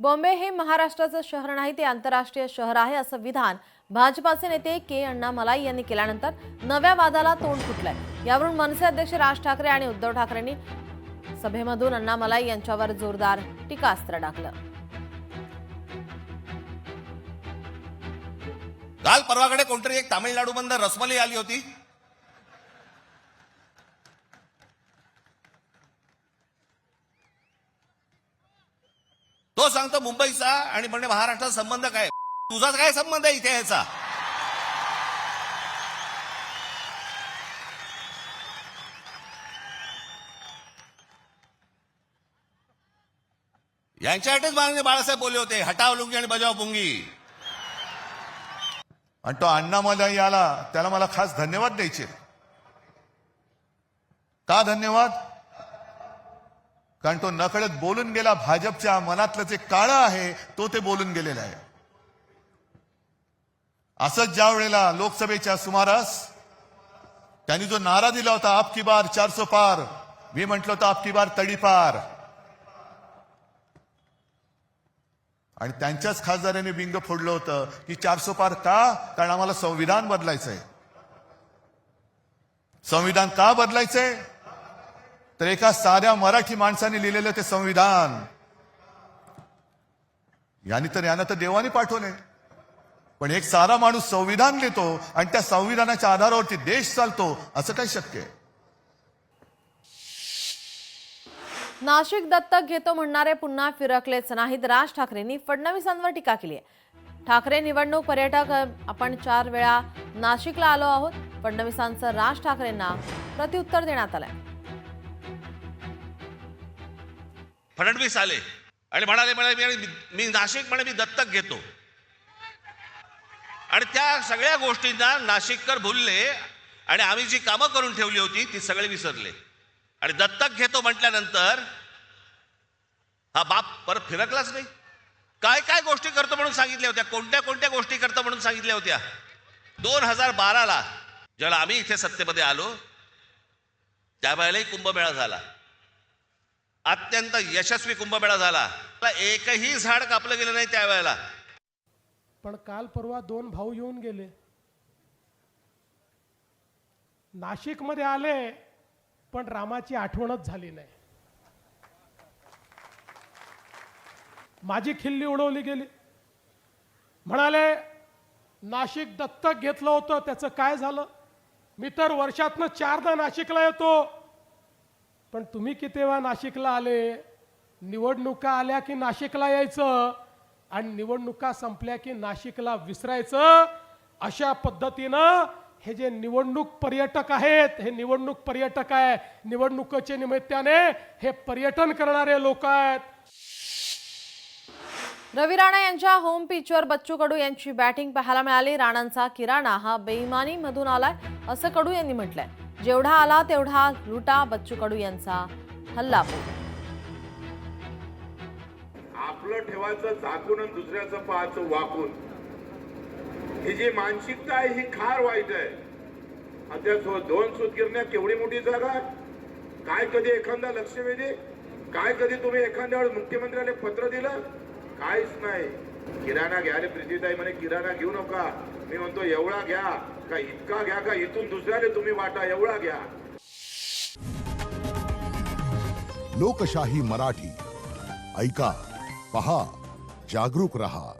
बॉम्बे हे महाराष्ट्राचं शहर नाही, ते आंतरराष्ट्रीय शहर आहे असं विधान भाजपाचे नेते के अण्णामलाई यांनी केल्यानंतर नव्या वादाला तोंड फुटलंय। यावरून मनसे अध्यक्ष राज ठाकरे आणि उद्धव ठाकरेंनी सभेमधून अण्णामलाई यांच्यावर जोरदार टीकास्त्र डागलं। काल परवाकडे कोणतरी एक तामिळनाडूमधून रसमलाई आली होती। तो सांगतो मुंबईचा आणि म्हणजे महाराष्ट्राचा संबंध काय, तुझा काय संबंध आहे इथे याचा? यांच्यासाठीच माननीय बाळासाहेब बोलले होते, हटाव लुंगी आणि बजाव पुंगी। आणि तो अण्णामलाई आला, त्याला मला खास धन्यवाद द्यायचे। का धन्यवाद? कारण तो नकळत बोलून गेला, भाजपच्या मनातलं जे काळं आहे तो ते बोलून गेलेला आहे। असंच ज्या वेळेला लोकसभेच्या सुमारास त्यांनी जो नारा दिला होता, आपकी बार 400 पार, मी म्हटलं होतं आपकी बार तडीपार, आणि त्यांच्याच खासदारांनी बिंग फोडलं होतं की 400 पार का? कारण आम्हाला संविधान बदलायचंय। संविधान का बदलायचंय? तर एका साध्या मराठी माणसाने लिहिलेलं ते संविधान, यानं तर देवाने पाठवले, पण एक साधा माणूस संविधान लिहितो आणि त्या संविधानाच्या आधारावरती देश चालतो, असं काय शक्य आहे? नाशिक दत्तक घेतो म्हणणारे पुन्हा फिरकलेच नाहीत। राज ठाकरेंनी फडणवीसांवर टीका केली आहे। ठाकरे निवडणूक पर्यटक, आपण 4 वेळा नाशिकला आलो आहोत। फडणवीसांचं राज ठाकरेंना प्रत्युत्तर देण्यात आलंय। फडणवीस आले आणि म्हणाले मी नाशिक म्हणे मी दत्तक घेतो, आणि त्या सगळ्या गोष्टींना नाशिककर भुलले आणि आम्ही जी कामं करून ठेवली होती ती सगळे विसरले। आणि दत्तक घेतो म्हटल्यानंतर हा बाप परत फिरकलाच नाही। काय काय गोष्टी करतो म्हणून सांगितल्या होत्या, कोणत्या कोणत्या गोष्टी करतो म्हणून सांगितल्या होत्या। 2012ला जेव्हा आम्ही इथे सत्तेमध्ये आलो त्यावेळेलाही कुंभमेळा झाला, अत्यंत यशस्वी कुंभमेळा झाला, एकही झाड कापलं गेलं नाही त्यावेळेला। पण काल परवा 2 भाऊ येऊन गेले, नाशिकमध्ये आले, पण रामाची आठवणच झाली नाही। माझी खिल्ली उडवली गेली। म्हणाले नाशिक दत्तक घेतलं होतं, त्याचं काय झालं? मी तर वर्षातनं 4दा नाशिकला येतो, पण तुम्ही किती वेळा नाशिकला आले? निवडणुका आल्या की नाशिकला यायचं आणि निवडणुका संपल्या की नाशिकला विसरायचं। अशा पद्धतीनं हे जे निवडणूक पर्यटक आहेत, हे निवडणूक पर्यटक आहे, निवडणुकीच्या निमित्ताने हे पर्यटन करणारे लोक आहेत। रवी राणा यांच्या होम पिचवर बच्चू कडू यांची बॅटिंग पाहायला मिळाली। राणांचा किराणा हा बेईमानीमधून आलाय असं कडू यांनी म्हटलंय। जेवढा आला तेवढा लुटा, बच्चू कडू यांचा हल्लाबोल। आपलं ठेवायचं झाकून आणि दुसऱ्याचं पाहायचं वाकून, ही जी मानसिकता आहे ही फार वाईट आहे। आता 2 सूतगिरण्या केवढी मोठी जागा आहे, काय कधी एखादा लक्षवेधी, काय कधी तुम्ही एखाद्यावर मुख्यमंत्र्याला पत्र दिलं? काहीच नाही। किराणा घ्या रे प्रीतीताई म्हणे, किराणा घेऊ नका। मी म्हणतो एवढा घ्या का इतका घ्या का इथून दुसऱ्याला तुम्ही वाटा, एवढा घ्या। लोकशाही मराठी ऐका, पहा, जागरूक रहा।